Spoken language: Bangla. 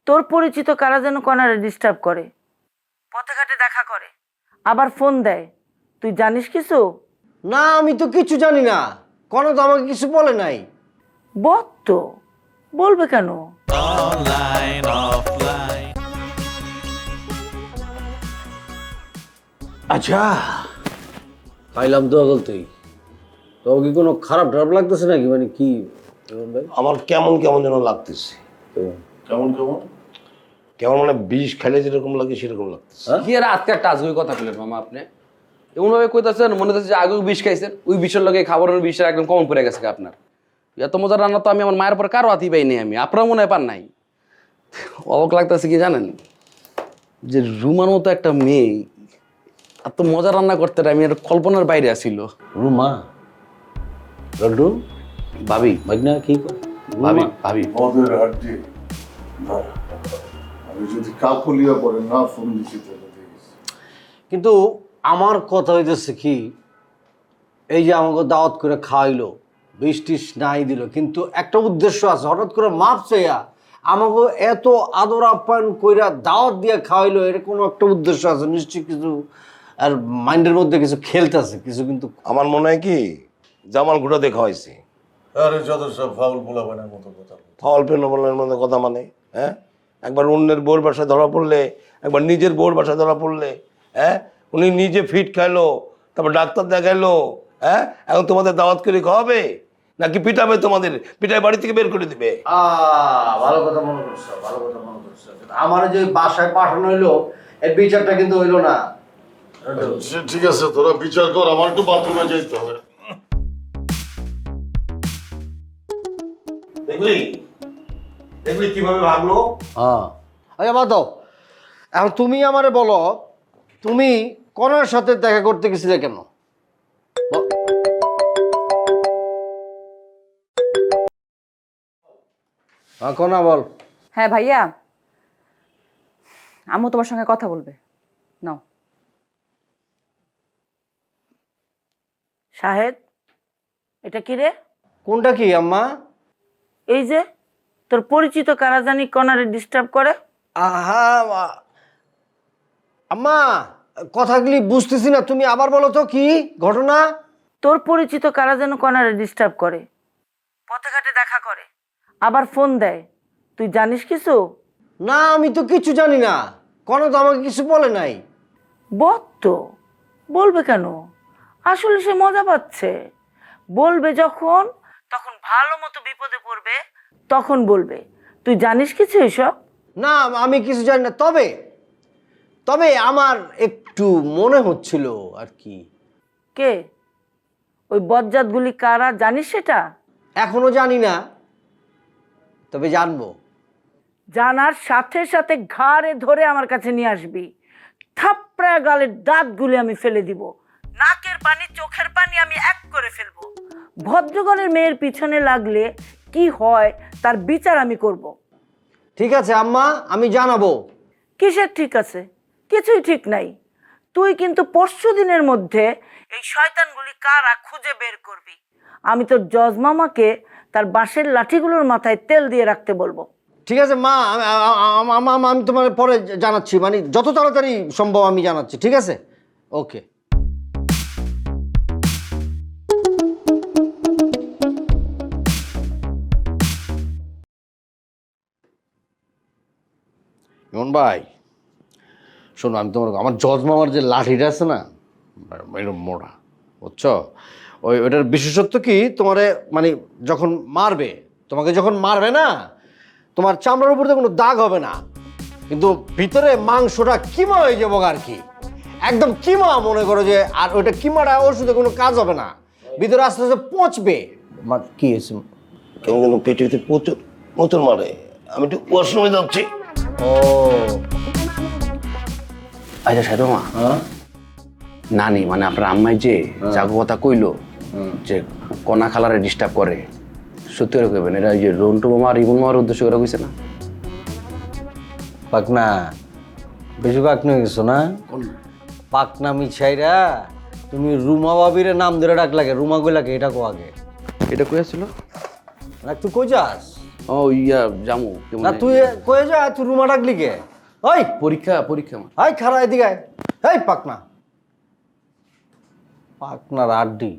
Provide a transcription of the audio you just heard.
তোর পরিচিত কারা যেন কনারে ডিস্টার্ব করে, পথে ঘাটে দেখা করে, আবার ফোন দেয়। তুই জানিস কিছু? না, আমি তো কিছু জানি না। কোনো তো আমাকে কিছু বলে নাই। বল তো, বলবে কেন? Online, offline. আচ্ছা, পাইলাম তো বলতেই। তো কি কোনো খারাপ খারাপ লাগতেছে নাকি? মানে কি ভাই? আমার কেমন কেমন যেন লাগতেছে। কেমন কেমন? কেমন মানে বিষ খাইলে যেরকম লাগে সেরকম লাগতেছে। কি আর আজকে একটা আজগুবি কথা বললেন মামা আপনি? এমনভাবে কইতাছেন মনে হচ্ছে যে আগেও বিষ খাইছেন, ওই বিষের লগে খাবারের বিষটা একদম কমন পড়ে গেছে আপনার। এত মজার রান্না তো আমি আমার মায়ের পর কারো হাতেই পাইনি আমি, আপনারা মনে হয় পান নাই। অবাক লাগতেছে কি জানেন, যে রুমার মতো একটা মেয়ে এত মজা রান্না করতে আমি আর কল্পনার বাইরে আসিল। রুমা, লড্ডু, ভাবি ভাগনা কি করে? ভাবি ভাবি মদের হাড্ডি না, আমি যদি কাকুলিয়া পরে না ফোন দিছি তাহলে দেখিস। কিন্তু আমার কথা হইতেছে কি, এই যে আমাকে দাওয়াত করে খাওয়াইলো, বৃষ্টি নাই দিল, কিন্তু একটা উদ্দেশ্য আছে। হঠাৎ করে মাপ চাইয়া আমাকে এত আদর আপ্যায়ন কইরা দাওয়াত দিয়ে খাওয়াইলো, এর কোনো একটা উদ্দেশ্য আছে নিশ্চয়ই। কিছু আর মাইন্ডের মধ্যে কিছু খেলতেছে কিছু, কিন্তু আমার মনে হয় কি জামাল ঘুরা দেখা হয়েছে। আরে যত সব ফাউল পোলাপানের মতো কথা বলছে। ফল পেনবলের মধ্যে কথা মানে, হ্যাঁ? একবার অন্যের বউর বাসায় ধরা পড়লে, একবার নিজের বউর বাসায় ধরা পড়লে, হ্যাঁ? উনি নিজে ফিট খাইলো, তারপর ডাক্তার দেখাইলো, হ্যাঁ? এখন তোমাদের দাওয়াত করে খাওয়াবে নাকি পিটাবে? তোমাদের পিটায় বাড়ি থেকে বের করে দিবে। ভালো কথা মনে করছো, ভালো কথা মনে করছো। আমার যে বাসায় পাঠানো হইলো, এর বিচারটা কিন্তু হইলো না। ঠিক আছে, তোরা বিচার কর, আমার একটু বাথরুমে যাইতে হবে। দেখলি দেখলি কিভাবে ভাগলো? হ্যাঁ, আচ্ছা বাদ দাও। এখন তুমি আমারে বলো, তুমি কনার সাথে দেখা করতে গেছিলে কেন? কনা বল। হ্যাঁ ভাইয়া, আম্মু তোমার সঙ্গে কথা বলবে। নাও। শাহেদ, এটা কি রে? কোনটা কি আম্মা? এই যে তোর পরিচিত কারা জানি কনারে ডিস্টার্ব করে। আহা আম্মা, কথাগুলি বুঝতেছি না, তুমি আবার বলো তো কি ঘটনা? তোর পরিচিত কারা যেন কনারে ডিস্টার্ব করে, পথে ঘাটে দেখা করে, আবার ফোন দেয়। তুই জানিস কিছু? না, আমি তো কিছু জানি না। কোনো তো আমাকে কিছু বলে নাই। বল তো, বলবে কেন? আসলে সে মজা পাচ্ছে। বলবে যখন, তখন ভালো মতো বিপদে পড়বে, তখন বলবে। তুই জানিস কিছু এসব? না, আমি কিছু জানি না। তবে তবে আমার একটু মনে হচ্ছিল আর কি। কে ওই বজ্জাতগুলি কারা, জানিস সেটা? এখনো জানি না, তবে জানবো। জানার সাথে সাথে ঘাড়ে ধরে আমার কাছে নিয়ে আসবি। থাপড়া গালের দাঁতগুলি আমি ফেলে দিব, নাকের পানি চোখের পানি আমি এক করে ফেলবো। ভদ্রগণের মেয়ের পিছনে লাগলে কি হয় তার বিচার আমি করব। ঠিক আছে আম্মা, আমি জানাবো। কিসের ঠিক আছে? কিছুই ঠিক নাই। তুই কিন্তু পরশু দিনের মধ্যে এই শয়তানগুলি কারা খুঁজে বের করবি। আমি তোর জজমামাকে তার বাঁশের লাঠিগুলোর মাথায় তেল দিয়ে রাখতে বলবো। ঠিক আছে মা, আমি তোমার পরে জানাচ্ছি, মানে যত তাড়াতাড়ি সম্ভব আমি জানাচ্ছি। ঠিক আছে, ওকে। ইমন ভাই শোনো, আমি তোমার আমার জজমামার যে লাঠিটা আছে না, এরকম মোটা, বুঝছো? ওইটার বিশেষত্ব কি, তোমারে মানে যখন মারবে, তোমাকে যখন মারবে না, তোমার চামড়ার উপর তো কোনো দাগ হবে না, কিন্তু ভিতরে মাংসটা কিমা হয়ে যাবো আর কি, একদম কিমা মনে করো যে। আর ওইটা কিমাটা ওষুধে কোনো কাজ হবে না, ভিতরে আস্তে আস্তে পচবে। কি হয়েছে? কেমন যেন পেটে প্রচুর প্রচুর মারে। আমি একটু ওয়াশরুমে যাচ্ছি। ও আচ্ছা সাধু মা, নানি মানে আপনার আম্মাই যে জাগো কথা কইলো যে কনা খালারে ডিস্টার্ব করে, সত্যি করে কইবেন এটা ওই যে রন্টু মামা আর ইমন মামার উদ্দেশ্য করে কইছে না? পাকনা, বেশি পাকনা হয়ে গেছো না? পাকনা মিছাইরা তুমি রুমা বাবির নাম ধরে ডাক লাগে, রুমা গো লাগে, এটা কো আগে এটা কইয়াছিল না? তুই কই যাস? ও ইয়া জামু কেমন না তুই কয়ে যা, তুই রুমা ডাকলি কে? ওই পরীক্ষা পরীক্ষা আমার হাই খারা এদিকে আয়। এই পাকনা, পাকনার আড্ডি।